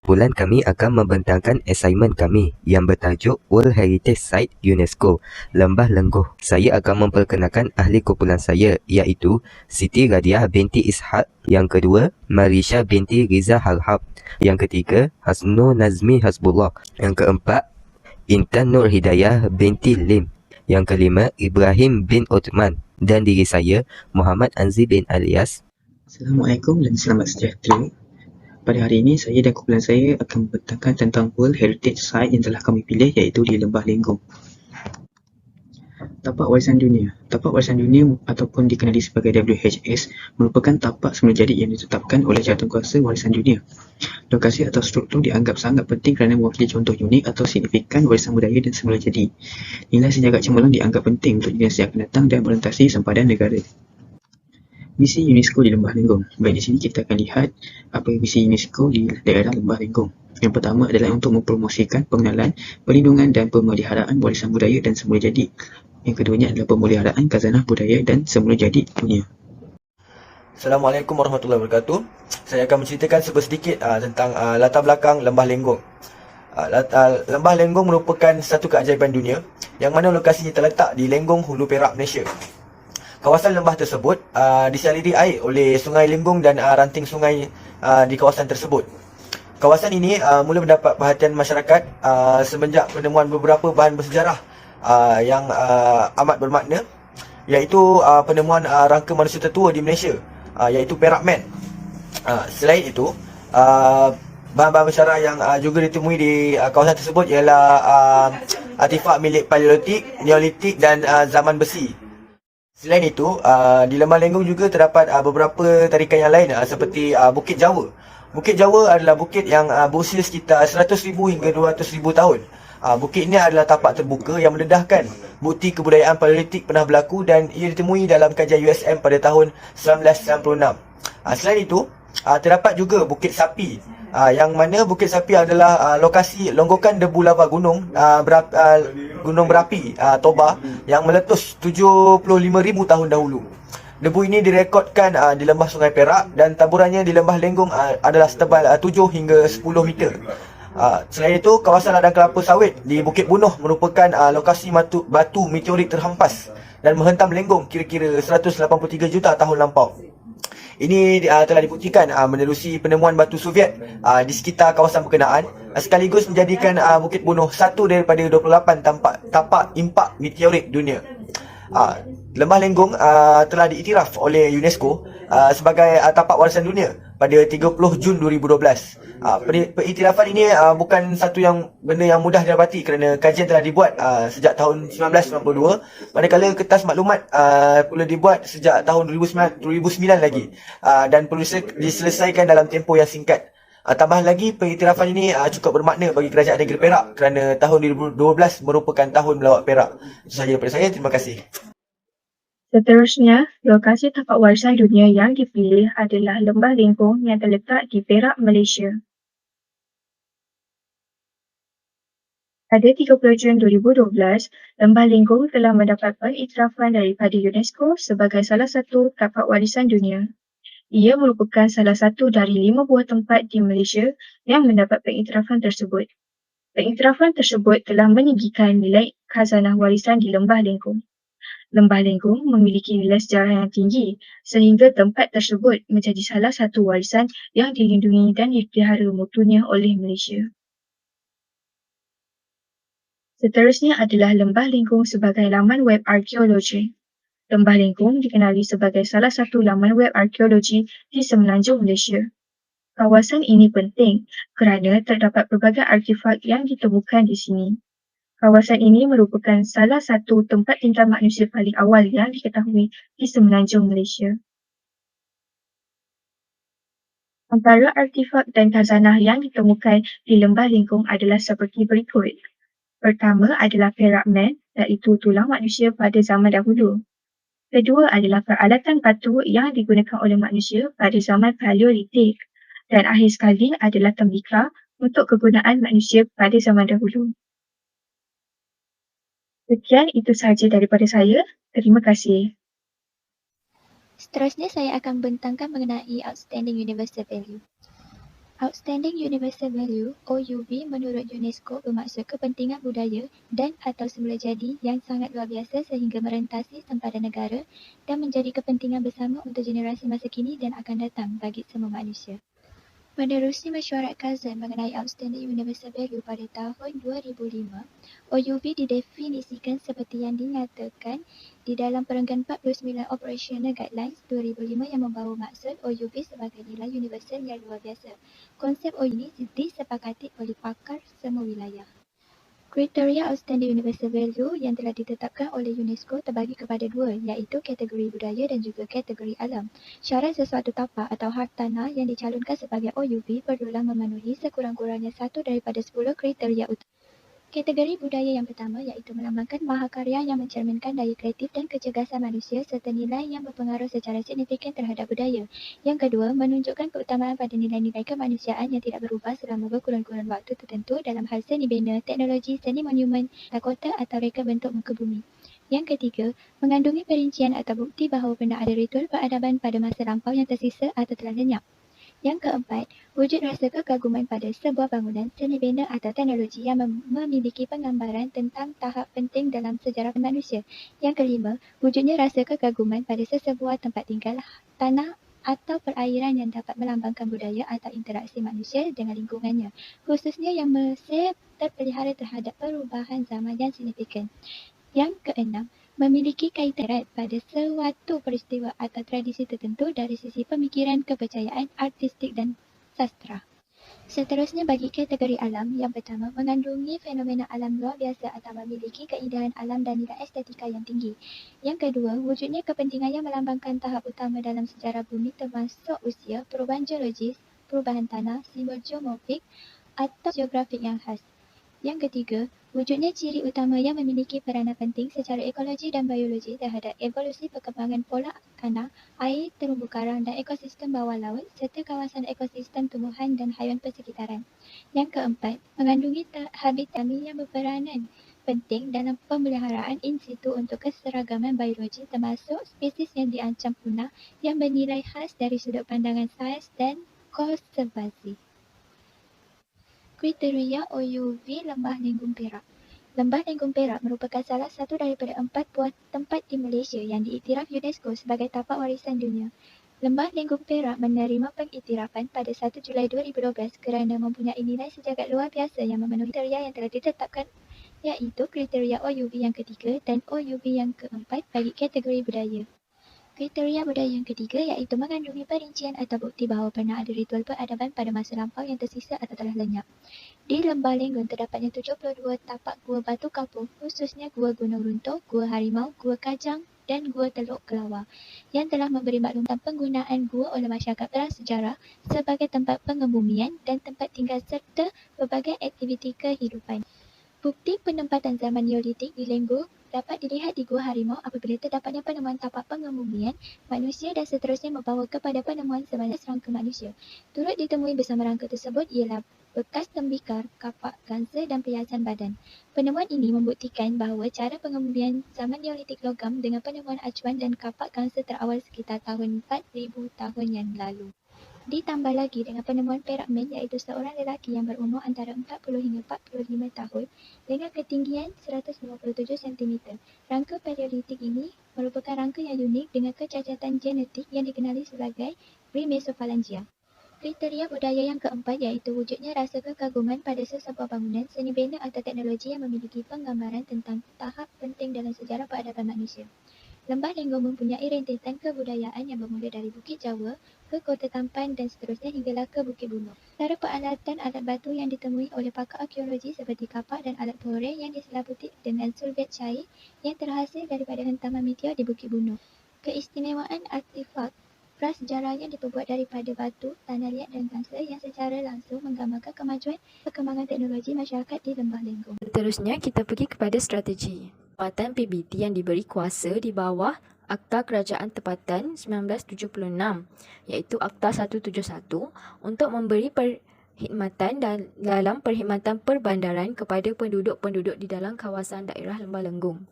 Kumpulan kami akan membentangkan assignment kami yang bertajuk World Heritage Site UNESCO, Lembah Lenggoh. Saya akan memperkenalkan ahli kumpulan saya, iaitu Siti Radiah binti Ishaq. Yang kedua, Marisha binti Riza Harhab. Yang ketiga, Hasno Nazmi Hasbullah. Yang keempat, Intan Nur Hidayah binti Lim. Yang kelima, Ibrahim bin Uthman. Dan diri saya, Muhammad Anzi bin Alias. Assalamualaikum dan selamat sejahtera. Pada hari ini, saya dan kumpulan saya akan membentangkan tentang World Heritage Site yang telah kami pilih, iaitu di Lembah Lenggong. Tapak Warisan Dunia. Tapak Warisan Dunia ataupun dikenali sebagai WHS merupakan tapak semula jadi yang ditetapkan oleh Jawatankuasa Warisan Dunia. Lokasi atau struktur dianggap sangat penting kerana mewakili contoh unik atau signifikan warisan budaya dan semula jadi. Nilai sejarah cemerlang dianggap penting untuk generasi yang akan datang dan orientasi sempadan negara. Misi UNESCO di Lembah Lenggong. Baik, di sini kita akan lihat apa misi UNESCO di daerah Lembah Lenggong. Yang pertama adalah untuk mempromosikan pengenalan, perlindungan dan pemeliharaan warisan budaya dan semula jadi. Yang keduanya adalah pemeliharaan khazanah budaya dan semula jadi dunia. Assalamualaikum warahmatullahi wabarakatuh. Saya akan menceritakan sedikit tentang latar belakang Lembah Lenggong. Lembah Lenggong merupakan satu keajaiban dunia yang mana lokasinya terletak di Lenggong, Hulu Perak, Malaysia. Kawasan lembah tersebut disaliri air oleh Sungai Lenggong dan ranting sungai di kawasan tersebut. Kawasan ini mula mendapat perhatian masyarakat semenjak penemuan beberapa bahan bersejarah yang amat bermakna, iaitu penemuan rangka manusia tertua di Malaysia, iaitu Perak Man. Selain itu, bahan-bahan bersejarah yang juga ditemui di kawasan tersebut ialah artifak milik Paleolitik, Neolitik dan zaman besi. Selain itu, di Lembah Lenggong juga terdapat beberapa tarikan yang lain seperti Bukit Jawa. Bukit Jawa adalah bukit yang berusia sekitar 100,000 hingga 200,000 tahun. Bukit ini adalah tapak terbuka yang mendedahkan bukti kebudayaan Paleolitik pernah berlaku dan ia ditemui dalam kajian USM pada tahun 1996. Selain itu, terdapat juga Bukit Sapi, yang mana Bukit Sapi adalah lokasi longgokan debu lava gunung gunung berapi Toba yang meletus 75,000 tahun dahulu. Debu ini direkodkan di lembah Sungai Perak dan taburannya di Lembah Lenggong adalah setebal 7 hingga 10 meter. Selain itu, kawasan ladang kelapa sawit di Bukit Bunuh merupakan lokasi batu meteorit terhempas dan menghentam Lenggong kira-kira 183 juta tahun lampau. Ini telah dibuktikan menerusi penemuan batu Soviet di sekitar kawasan berkenaan, sekaligus menjadikan Bukit Bunuh satu daripada 28 tapak impak meteorit dunia. Lembah Lenggong telah diiktiraf oleh UNESCO sebagai tapak warisan dunia pada 30 Jun 2012. Pengiktirafan ini bukan satu benda yang mudah didapati kerana kajian telah dibuat sejak tahun 1992, manakala kertas maklumat perlu dibuat sejak tahun 2009 lagi, dan perlu diselesaikan dalam tempoh yang singkat. Tambah lagi, pengiktirafan ini cukup bermakna bagi Kerajaan Negeri Perak kerana tahun 2012 merupakan tahun melawat Perak. Itu sahaja daripada saya. Terima kasih. Seterusnya, lokasi tapak warisan dunia yang dipilih adalah Lembah Lenggong yang terletak di Perak, Malaysia. Pada 30 Jun 2012, Lembah Lenggong telah mendapat pengiktirafan daripada UNESCO sebagai salah satu tapak warisan dunia. Ia merupakan salah satu dari 5 buah tempat di Malaysia yang mendapat pengiktirafan tersebut. Pengiktirafan tersebut telah meninggikan nilai khazanah warisan di Lembah Lenggong. Lembah Lenggong memiliki nilai sejarah yang tinggi sehingga tempat tersebut menjadi salah satu warisan yang dilindungi dan dipelihara mutunya oleh Malaysia. Seterusnya adalah Lembah Lenggong sebagai laman web arkeologi. Lembah Lenggong dikenali sebagai salah satu laman web arkeologi di Semenanjung Malaysia. Kawasan ini penting kerana terdapat pelbagai artefak yang ditemukan di sini. Kawasan ini merupakan salah satu tempat tinggal manusia paling awal yang diketahui di Semenanjung Malaysia. Antara artefak dan khazanah yang ditemukan di Lembah Lenggong adalah seperti berikut. Pertama adalah Perak Man, iaitu tulang manusia pada zaman dahulu. Kedua adalah peralatan batu yang digunakan oleh manusia pada zaman Paleolitik. Dan akhir sekali adalah tembikar untuk kegunaan manusia pada zaman dahulu. Sekian, itu sahaja daripada saya. Terima kasih. Seterusnya saya akan bentangkan mengenai Outstanding Universal Value. Outstanding Universal Value (OUV) menurut UNESCO bermaksud kepentingan budaya dan atau semula jadi yang sangat luar biasa sehingga merentasi sempadan negara dan menjadi kepentingan bersama untuk generasi masa kini dan akan datang bagi semua manusia. Menerusi mesyuarat Kazan mengenai Outstanding Universal Value pada tahun 2005, OUV didefinisikan seperti yang dinyatakan di dalam Perenggan 49 Operational Guidelines 2005 yang membawa maksud OUV sebagai nilai universal yang luar biasa. Konsep OUV ini disepakati oleh pakar semua wilayah. Kriteria Outstanding Universal Value yang telah ditetapkan oleh UNESCO terbagi kepada dua, iaitu kategori budaya dan juga kategori alam. Syarat sesuatu tapak atau hartanah yang dicalonkan sebagai OUV perlulah memenuhi sekurang-kurangnya 1 daripada 10 kriteria utama. Kategori budaya yang pertama iaitu melambangkan mahakarya yang mencerminkan daya kreatif dan kecergasan manusia serta nilai yang berpengaruh secara signifikan terhadap budaya. Yang kedua, menunjukkan keutamaan pada nilai-nilai kemanusiaan yang tidak berubah selama berkurun-kurun waktu tertentu dalam hal seni bina, teknologi, seni monumen, kota atau reka bentuk muka bumi. Yang ketiga, mengandungi perincian atau bukti bahawa pernah ada ritual peradaban pada masa lampau yang tersisa atau telah lenyap. Yang keempat, wujud rasa kekaguman pada sebuah bangunan, seni bina atau teknologi yang memiliki penggambaran tentang tahap penting dalam sejarah manusia. Yang kelima, wujudnya rasa kekaguman pada sesebuah tempat tinggal, tanah atau perairan yang dapat melambangkan budaya atau interaksi manusia dengan lingkungannya, khususnya yang masih terpelihara terhadap perubahan zaman yang signifikan. Yang keenam, memiliki kaitan erat pada suatu peristiwa atau tradisi tertentu dari sisi pemikiran, kepercayaan, artistik dan sastra. Seterusnya bagi kategori alam, yang pertama mengandungi fenomena alam luar biasa atau memiliki keindahan alam dan nilai estetika yang tinggi. Yang kedua, wujudnya kepentingan yang melambangkan tahap utama dalam sejarah bumi termasuk usia, perubahan geologis, perubahan tanah, simbol geomorfik atau geografik yang khas. Yang ketiga, wujudnya ciri utama yang memiliki peranan penting secara ekologi dan biologi terhadap evolusi perkembangan pola tanah, air, terumbu karang dan ekosistem bawah laut serta kawasan ekosistem tumbuhan dan haiwan persekitaran. Yang keempat, mengandungi habitat yang berperanan penting dalam pemeliharaan in situ untuk keseragaman biologi termasuk spesies yang diancam punah yang bernilai khas dari sudut pandangan sains dan konservasi. Kriteria OUV Lembah Lenggung Perak. Lembah Lenggung Perak merupakan salah satu daripada 4 buah tempat di Malaysia yang diiktiraf UNESCO sebagai tapak warisan dunia. Lembah Lenggung Perak menerima pengiktirafan pada 1 Julai 2012 kerana mempunyai nilai sejagat luar biasa yang memenuhi kriteria yang telah ditetapkan, iaitu kriteria OUV yang ketiga dan OUV yang keempat bagi kategori budaya. Kriteria budaya yang ketiga iaitu mengandungi perincian atau bukti bahawa pernah ada ritual peradaban pada masa lampau yang tersisa atau telah lenyap. Di Lembah Lenggung terdapatnya 72 tapak gua batu kapur, khususnya Gua Gunung Runtuh, Gua Harimau, Gua Kajang dan Gua Teluk Kelawar yang telah memberi makluman penggunaan gua oleh masyarakat prasejarah sebagai tempat pengebumian dan tempat tinggal serta berbagai aktiviti kehidupan. Bukti penempatan zaman Neolitik di Lenggung dapat dilihat di Gua Harimau apabila terdapatnya penemuan tapak pengebumian manusia dan seterusnya membawa kepada penemuan sebanyak rangka manusia. Turut ditemui bersama rangka tersebut ialah bekas tembikar, kapak, gangsa dan perhiasan badan. Penemuan ini membuktikan bahawa cara pengebumian zaman Neolitik logam dengan penemuan acuan dan kapak gangsa terawal sekitar tahun 4000 tahun yang lalu. Ditambah lagi dengan penemuan perakmen iaitu seorang lelaki yang berumur antara 40 hingga 45 tahun dengan ketinggian 157 cm. Rangka paleolitik ini merupakan rangka yang unik dengan kecacatan genetik yang dikenali sebagai Brimesophalangia. Kriteria budaya yang keempat iaitu wujudnya rasa kekaguman pada sesebuah bangunan, seni bina atau teknologi yang memiliki penggambaran tentang tahap penting dalam sejarah peradaban manusia. Lembah Lenggung mempunyai rentetan kebudayaan yang bermula dari Bukit Jawa ke Kota Tampan dan seterusnya hinggalah ke Bukit Bunuh. Antara peralatan alat batu yang ditemui oleh pakar arkeologi seperti kapak dan alat pore yang diselabuti dengan sulfat cair yang terhasil daripada hentaman meteor di Bukit Bunuh. Keistimewaan artefak prasejarah yang diperbuat daripada batu, tanah liat dan gangsa yang secara langsung menggambarkan kemajuan perkembangan teknologi masyarakat di Lembah Lenggung. Seterusnya kita pergi kepada strategi. Tempatan PBT yang diberi kuasa di bawah Akta Kerajaan Tempatan 1976 iaitu Akta 171 untuk memberi perkhidmatan dalam perkhidmatan perbandaran kepada penduduk-penduduk di dalam kawasan daerah Lembah Lenggung.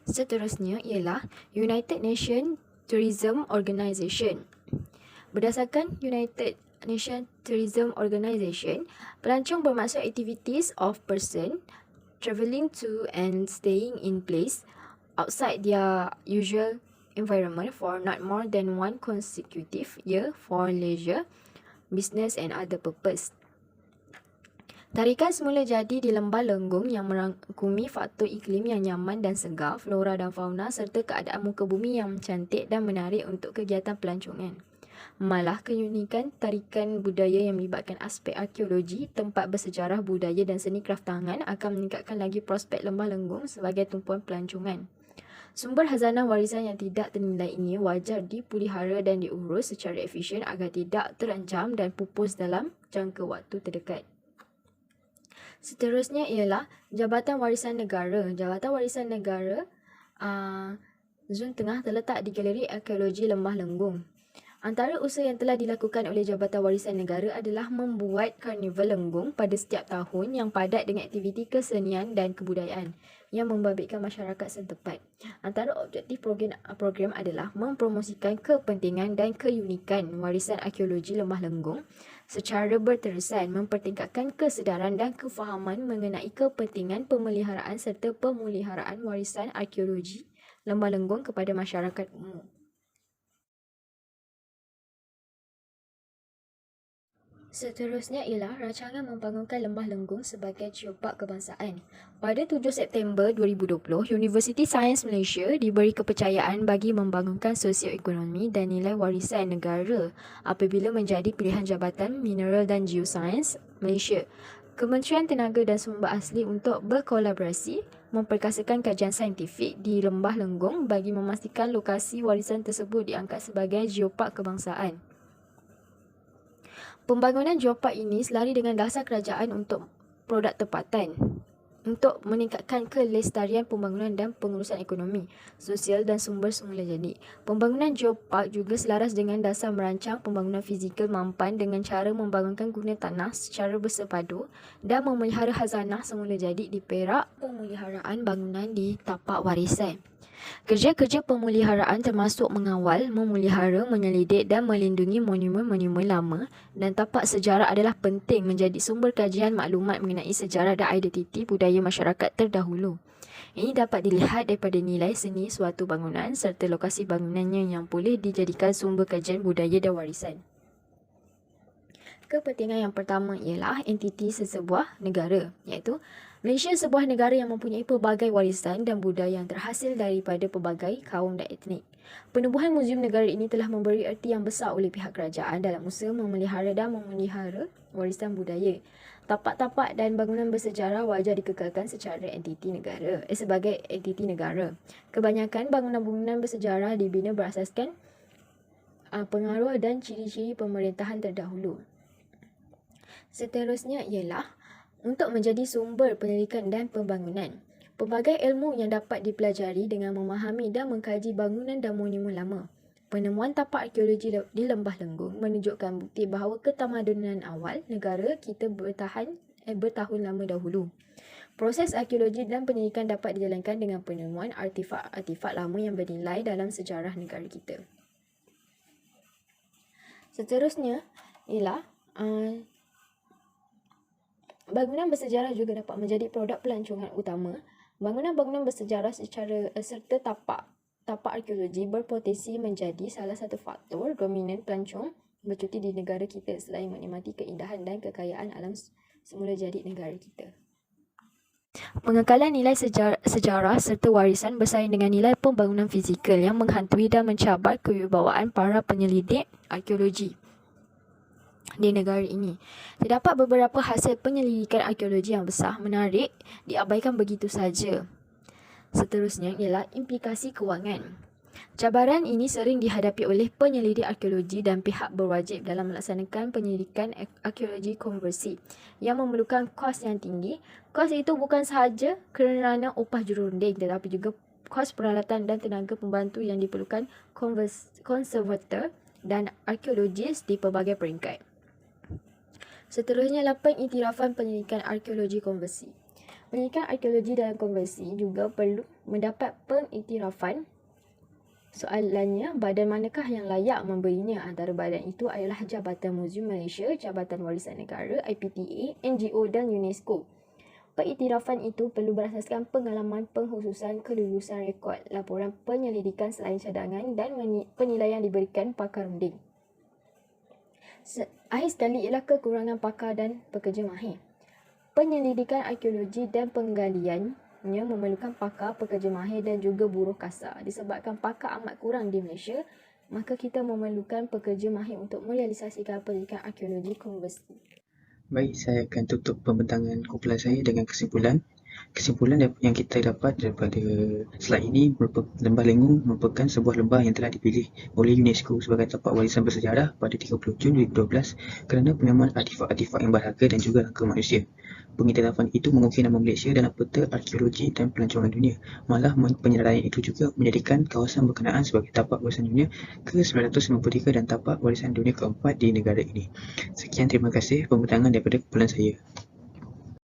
Seterusnya ialah United Nations Tourism Organisation. Berdasarkan United Nation Tourism Organisation, pelancong bermaksud activities of person travelling to and staying in place outside their usual environment for not more than one consecutive year for leisure, business and other purpose. Tarikan semula jadi di Lembah Lenggong yang merangkumi faktor iklim yang nyaman dan segar, flora dan fauna serta keadaan muka bumi yang cantik dan menarik untuk kegiatan pelancongan. Malah keunikan tarikan budaya yang melibatkan aspek arkeologi, tempat bersejarah budaya dan seni kraft tangan akan meningkatkan lagi prospek Lembah Lenggong sebagai tumpuan pelancongan. Sumber khazanah warisan yang tidak ternilai ini wajar dipelihara dan diurus secara efisien agar tidak terancam dan pupus dalam jangka waktu terdekat. Seterusnya ialah Jabatan Warisan Negara. Jabatan Warisan Negara Zon Tengah terletak di Galeri Arkeologi Lembah Lenggong. Antara usaha yang telah dilakukan oleh Jabatan Warisan Negara adalah membuat Karnival Lenggong pada setiap tahun yang padat dengan aktiviti kesenian dan kebudayaan yang membabitkan masyarakat setempat. Antara objektif program adalah mempromosikan kepentingan dan keunikan warisan arkeologi Lembah Lenggong secara berterusan, mempertingkatkan kesedaran dan kefahaman mengenai kepentingan pemeliharaan serta pemeliharaan warisan arkeologi Lembah Lenggong kepada masyarakat umum. Seterusnya ialah rancangan membangunkan Lembah Lenggong sebagai geopark kebangsaan. Pada 7 September 2020, Universiti Sains Malaysia diberi kepercayaan bagi membangunkan sosioekonomi dan nilai warisan negara apabila menjadi pilihan Jabatan Mineral dan Geosains Malaysia. Kementerian Tenaga dan Sumber Asli untuk berkolaborasi memperkasakan kajian saintifik di Lembah Lenggong bagi memastikan lokasi warisan tersebut diangkat sebagai geopark kebangsaan. Pembangunan geopark ini selari dengan dasar kerajaan untuk produk tempatan untuk meningkatkan kelestarian pembangunan dan pengurusan ekonomi, sosial dan sumber semula jadi. Pembangunan geopark juga selaras dengan dasar merancang pembangunan fizikal mampan dengan cara membangunkan guna tanah secara bersepadu dan memelihara khazanah semula jadi di Perak, pemeliharaan bangunan di tapak warisan. Kerja-kerja pemeliharaan termasuk mengawal, memelihara, menyelidik dan melindungi monumen-monumen lama dan tapak sejarah adalah penting menjadi sumber kajian maklumat mengenai sejarah dan identiti budaya masyarakat terdahulu. Ini dapat dilihat daripada nilai seni suatu bangunan serta lokasi bangunannya yang boleh dijadikan sumber kajian budaya dan warisan. Kepentingan yang pertama ialah entiti sesebuah negara, iaitu Malaysia sebuah negara yang mempunyai pelbagai warisan dan budaya yang terhasil daripada pelbagai kaum dan etnik. Penubuhan muzium negara ini telah memberi erti yang besar oleh pihak kerajaan dalam usaha memelihara dan memelihara warisan budaya. Tapak-tapak dan bangunan bersejarah wajar dikekalkan sebagai entiti negara. Kebanyakan bangunan-bangunan bersejarah dibina berasaskan pengaruh dan ciri-ciri pemerintahan terdahulu. Seterusnya ialah untuk menjadi sumber penyelidikan dan pembangunan. Pelbagai ilmu yang dapat dipelajari dengan memahami dan mengkaji bangunan dan monumen lama. Penemuan tapak arkeologi di Lembah Lenggong menunjukkan bukti bahawa ketamadunan awal negara kita bertahun lama dahulu. Proses arkeologi dan penyelidikan dapat dijalankan dengan penemuan artifak-artifak lama yang bernilai dalam sejarah negara kita. Seterusnya ialah bangunan bersejarah juga dapat menjadi produk pelancongan utama. Bangunan-bangunan bersejarah serta tapak arkeologi berpotensi menjadi salah satu faktor dominan pelancong bercuti di negara kita selain menikmati keindahan dan kekayaan alam semula jadi negara kita. Pengekalan nilai sejarah serta warisan bersaing dengan nilai pembangunan fizikal yang menghantui dan mencabar kewibawaan para penyelidik arkeologi di negara ini. Terdapat beberapa hasil penyelidikan arkeologi yang besar, menarik, diabaikan begitu saja. Seterusnya ialah implikasi kewangan. Cabaran ini sering dihadapi oleh penyelidik arkeologi dan pihak berwajib dalam melaksanakan penyelidikan arkeologi konversi yang memerlukan kos yang tinggi. Kos itu bukan sahaja kerana upah jurunding tetapi juga kos peralatan dan tenaga pembantu yang diperlukan konservator dan arkeologis di pelbagai peringkat. Seterusnya adalah pengiktirafan penyelidikan arkeologi konversi. Penyelidikan arkeologi dalam konversi juga perlu mendapat pengiktirafan Soalannya, badan manakah yang layak memberinya? Antara badan itu adalah Jabatan Muzium Malaysia, Jabatan Warisan Negara, IPTA, NGO dan UNESCO. Pengiktirafan itu perlu berasaskan pengalaman pengkhususan kelulusan rekod, laporan penyelidikan selain cadangan dan penilaian diberikan pakar runding. Akhir sekali ialah kekurangan pakar dan pekerja mahir. Penyelidikan arkeologi dan penggaliannya memerlukan pakar, pekerja mahir dan juga buruh kasar. Disebabkan pakar amat kurang di Malaysia, maka kita memerlukan pekerja mahir untuk merealisasikan pendidikan arkeologi konversi. Baik, saya akan tutup pembentangan kumpulan saya dengan kesimpulan. Kesimpulan yang kita dapat daripada slide ini, Lembah Lenggong merupakan sebuah lembah yang telah dipilih oleh UNESCO sebagai tapak warisan bersejarah pada 30 Jun 2012 kerana pengaman artifak-artifak yang berharga dan juga langka manusia. Pengiktirafan itu memungkinkan nama Malaysia dalam peta arkeologi dan pelancongan dunia. Malah penyertaan itu juga menjadikan kawasan berkenaan sebagai tapak warisan dunia ke-993 dan tapak warisan dunia keempat di negara ini. Sekian, terima kasih pembentangan daripada kumpulan saya.